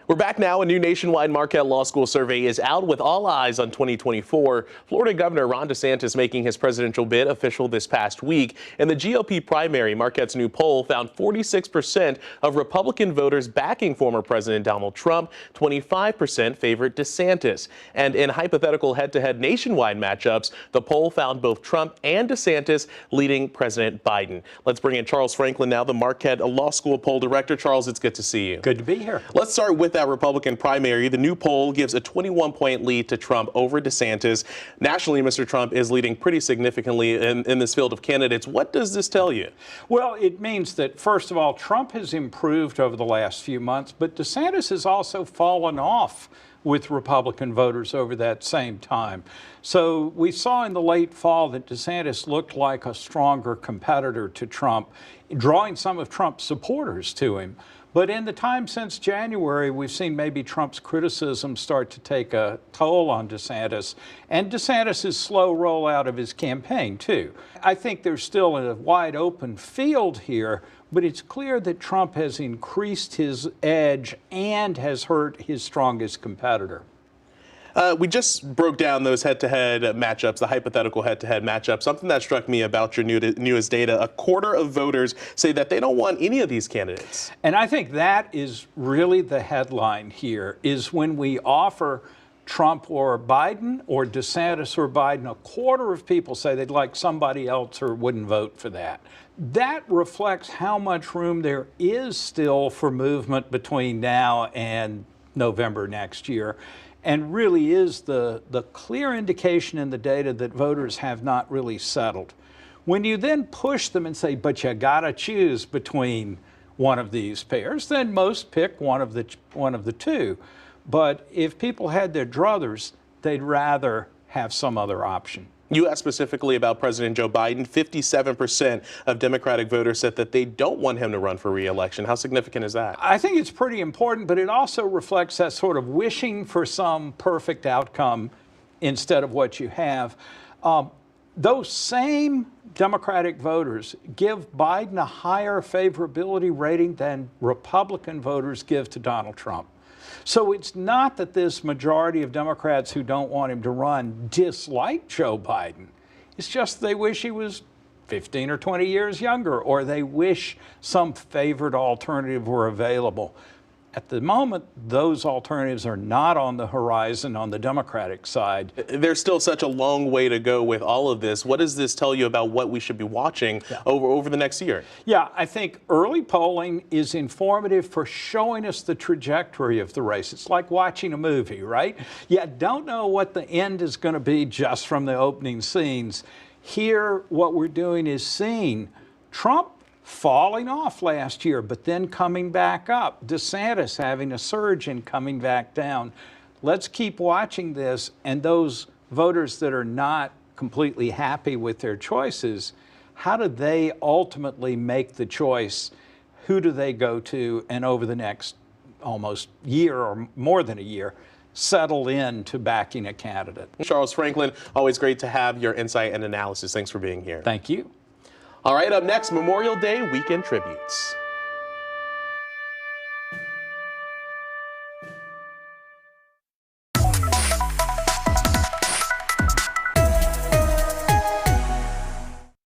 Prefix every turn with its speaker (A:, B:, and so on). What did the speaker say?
A: We're back now. A new nationwide Marquette Law School survey is out with all eyes on 2024. Florida Governor Ron DeSantis making his presidential bid official this past week. In the GOP primary, Marquette's new poll found 46% of Republican voters backing former President Donald Trump, 25% favored DeSantis. And in hypothetical head-to-head nationwide matchups, the poll found both Trump and DeSantis leading President Biden. Let's bring in Charles Franklin now, the Marquette Law School poll director. Charles, it's good to see you.
B: Good to be here.
A: Let's start with that Republican primary. The new poll gives a 21-point lead to Trump over DeSantis. Nationally, Mr. Trump is leading pretty significantly in this field of candidates. What does this tell you?
B: Well, it means that, first of all, Trump has improved over the last few months, but DeSantis has also fallen off with Republican voters over that same time. So we saw in the late fall that DeSantis looked like a stronger competitor to Trump, drawing some of Trump's supporters to him. But in the time since January, we've seen maybe Trump's criticism start to take a toll on DeSantis, and DeSantis' slow rollout of his campaign, too. I think there's still a wide open field here, but it's clear that Trump has increased his edge and has hurt his strongest competitor.
A: We just broke down those head-to-head matchups, the hypothetical head-to-head matchup. Something that struck me about your newest data, a quarter of voters say that they don't want any of these candidates.
B: And I think that is really the headline here, is when we offer Trump or Biden or DeSantis or Biden, a quarter of people say they'd like somebody else or wouldn't vote for that. That reflects how much room there is still for movement between now and November next year, and really is the clear indication in the data that voters have not really settled. When you then push them and say, but you gotta choose between one of these pairs, then most pick one of the two. But if people had their druthers, they'd rather have some other option.
A: You asked specifically about President Joe Biden. 57% of Democratic voters said that they don't want him to run for re-election. How significant is that?
B: I think it's pretty important, but it also reflects that sort of wishing for some perfect outcome instead of what you have. Those same Democratic voters give Biden a higher favorability rating than Republican voters give to Donald Trump. So it's not that this majority of Democrats who don't want him to run dislike Joe Biden. It's just they wish he was 15 or 20 years younger, or they wish some favored alternative were available. At the moment, those alternatives are not on the horizon on the Democratic side.
A: There's still such a long way to go with all of this. What does this tell you about what we should be watching over the next year?
B: Yeah, I think early polling is informative for showing us the trajectory of the race. It's like watching a movie, right? You don't know what the end is going to be just from the opening scenes. Here, what we're doing is seeing Trump falling off last year, but then coming back up. DeSantis having a surge and coming back down. Let's keep watching this, and those voters that are not completely happy with their choices, how do they ultimately make the choice? Who do they go to? And over the next almost year or more than a year, settle in to backing a candidate.
A: Charles Franklin, always great to have your insight and analysis. Thanks for being here.
B: Thank you.
A: All right, up next, Memorial Day weekend tributes.